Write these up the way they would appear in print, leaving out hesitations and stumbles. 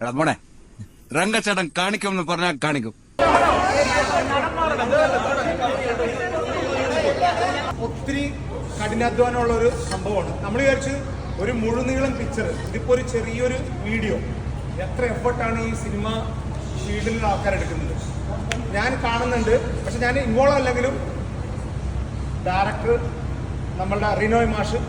എടാ മോനെ, രംഗച്ചേട്ടൻ കാണിക്കുമെന്ന് പറഞ്ഞാൽ കാണിക്കും. ഒത്തിരി കഠിനാധ്വാനമുള്ള ഒരു സംഭവമാണ്. നമ്മൾ വിചാരിച്ച് ഒരു മുഴുനീളം പിക്ചർ, ഇതിപ്പോ ഒരു ചെറിയൊരു വീഡിയോ, എത്ര എഫർട്ടാണ് ഈ സിനിമ ഫീൽഡിലുള്ള ആൾക്കാരെടുക്കുന്നത്. ഞാൻ കാണുന്നുണ്ട്, പക്ഷെ ഞാൻ ഇൻവോൾവ് അല്ലെങ്കിലും ഡയറക്ടർ നമ്മളുടെ റിനോയ് മാഷ്,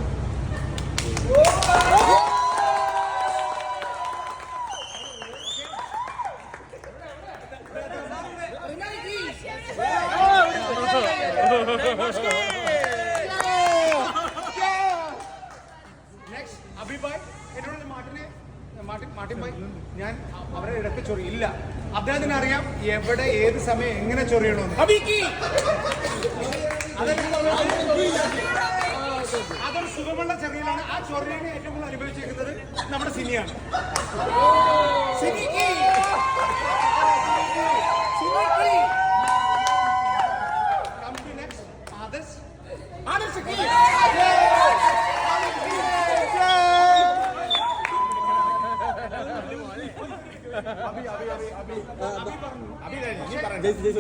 അഭിഭായ്, എന്നോട് മാർട്ടിൻ ഭായ്, ഞാൻ അവരെ ഇടയ്ക്ക് ചൊറിയില്ല. അദ്ദേഹത്തിന് അറിയാം എവിടെ ഏത് സമയം എങ്ങനെ ചൊറിയണമെന്ന്. അതൊരു സുഖമുള്ള ചെറിയലാണ്. ആ ചൊറിയനെ ഏറ്റവും കൂടുതൽ അനുഭവിച്ചിരിക്കുന്നത് നമ്മുടെ സിനിയാണ്.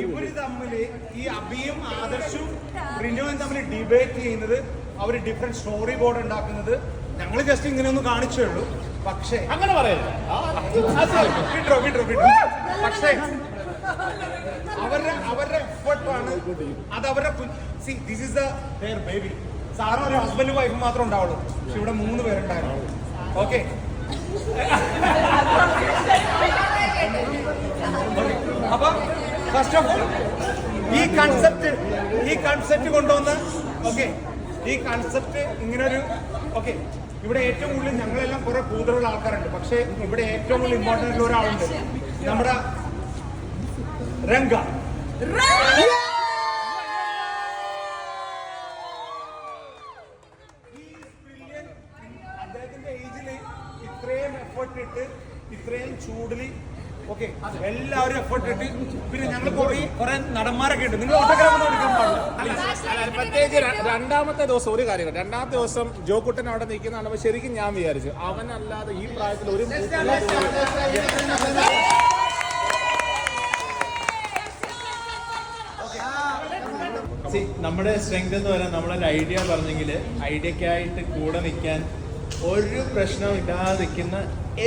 ഇവര് തമ്മില്, ഈ അഭിയും ആദർശും റിനോയും തമ്മിൽ ഡിബേറ്റ് ചെയ്യുന്നത്, അവര് ഡിഫറെന്റ് സ്റ്റോറി ബോർഡ് ഉണ്ടാക്കുന്നത് ഞങ്ങൾ ജസ്റ്റ് ഇങ്ങനെ ഒന്ന് കാണിച്ചേ ഉള്ളൂ. പക്ഷേ അങ്ങനെ പറയരുത്, പക്ഷേ അവരുടെ എഫർട്ടാണ് അത്. അവരുടെ ദിസ് ഈസ് ദെയർ ബേബി. സാറിന് ഒരു ഹസ്ബൻഡ് വൈഫ് മാത്രം ഉണ്ടാവുള്ളൂ, പക്ഷെ ഇവിടെ 3 പേരുണ്ടായിരുന്നു. ഓക്കെ, അപ്പൊ ഫസ്റ്റ് ഓഫ് ഓൾ ഈ കൺസെപ്റ്റ് കൊണ്ടുവന്ന്, ഓക്കെ, ഈ കൺസെപ്റ്റ് ഇങ്ങനൊരു, ഓക്കെ, ഇവിടെ ഏറ്റവും കൂടുതൽ ഞങ്ങളെല്ലാം കുറെ കൂടുതലുള്ള ആൾക്കാരുണ്ട്, പക്ഷെ ഇവിടെ ഏറ്റവും കൂടുതൽ ഇമ്പോർട്ടൻ്റ് ആയിട്ടുള്ള ഒരാളുണ്ട്, നമ്മുടെ രംഗ. അദ്ദേഹത്തിന്റെ ഏജില് ഇത്രയും എഫേർട്ട് ഇട്ട്, ഇത്രയും ചൂടില്, ഓക്കെ, എല്ലാവരും എഫേർട്ട് ഇട്ട്, പിന്നെ ഞങ്ങൾ കുറെ നടന്മാരൊക്കെ ഉണ്ട്. നിങ്ങൾ ഓട്ടോഗ്രാഫ് എടുക്കാൻ പാടില്ല. പ്രത്യേകിച്ച് രണ്ടാമത്തെ ദിവസം ഒരു കാര്യം, രണ്ടാമത്തെ ദിവസം ജോക്കുട്ടൻ അവിടെ നിൽക്കുന്നതാണ്. ശരിക്കും ഞാൻ വിചാരിച്ചു അവനല്ലാതെ ഈ പ്രായത്തിൽ ഒരു നമ്മുടെ സ്ട്രെങ്ത് എന്ന് പറയാൻ നമ്മളൊരു ഐഡിയ പറഞ്ഞെങ്കിൽ ഐഡിയക്കായിട്ട് കൂടെ നിൽക്കാൻ ഒരു പ്രശ്നവും ഇല്ലാതെ നിൽക്കുന്ന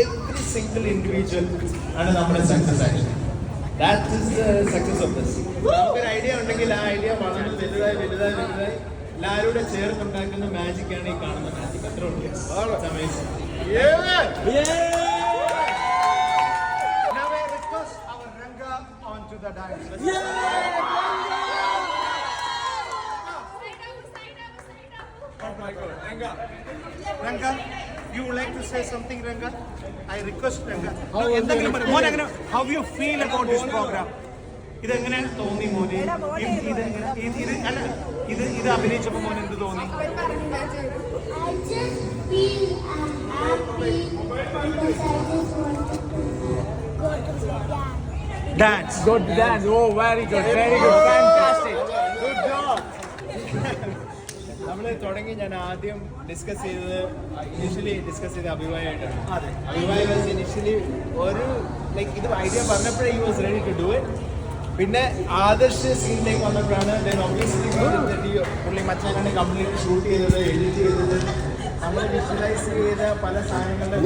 എവറി സിംഗിൾ ഇൻഡിവിജ്വൽ ആണ് നമ്മുടെ success actually. That is the success of this. നമുക്കൊരു ഐഡിയ ഉണ്ടെങ്കിൽ ആ ഐഡിയ വളരെ വലുതായി എല്ലാവരും ചേർന്നുണ്ടാക്കുന്ന മാജിക് ആണ് ഈ കാണുന്ന മാജിക്. അത്ര ഉള്ളൂ. Ranga, you would like to say something, Ranga? I request Ranga. How you feel about this program? ഇതെങ്ങനെ തോന്നി മോനെ? ഇത് അഭിനയിച്ചപ്പോ മോൻ എന്ത് തോന്നി? Dance. Good dance. Oh, very good. Fantastic. Good job. നമ്മൾ തുടങ്ങി ഞാൻ ആദ്യം ഇനിഷ്യലി ഡിസ്കസ് ചെയ്ത അഭിപ്രായമായിട്ടാണ്. അഭിപ്രായ ഇനിഷ്യലി ഒരു ലൈക്ക് ഇത് ഐഡിയ പറഞ്ഞപ്പോഴേ he was ready to do it. പിന്നെ ആദർശ് സീനിലേക്ക് വന്നപ്പോഴാണ് പുള്ളി മച്ചാനാണ് കംപ്ലീറ്റ് ഷൂട്ട് ചെയ്തത്, എഡിറ്റ് ചെയ്തത്, നമ്മൾ വിഷ്വലൈസ് ചെയ്ത പല സാധനങ്ങളുടെ.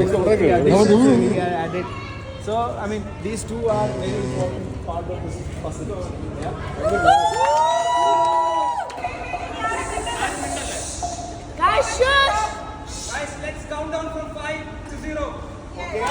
So, I mean, these two are very important part of this puzzle. Yeah. Guys, shush! Guys, let's count down from 5 to 0. Okay.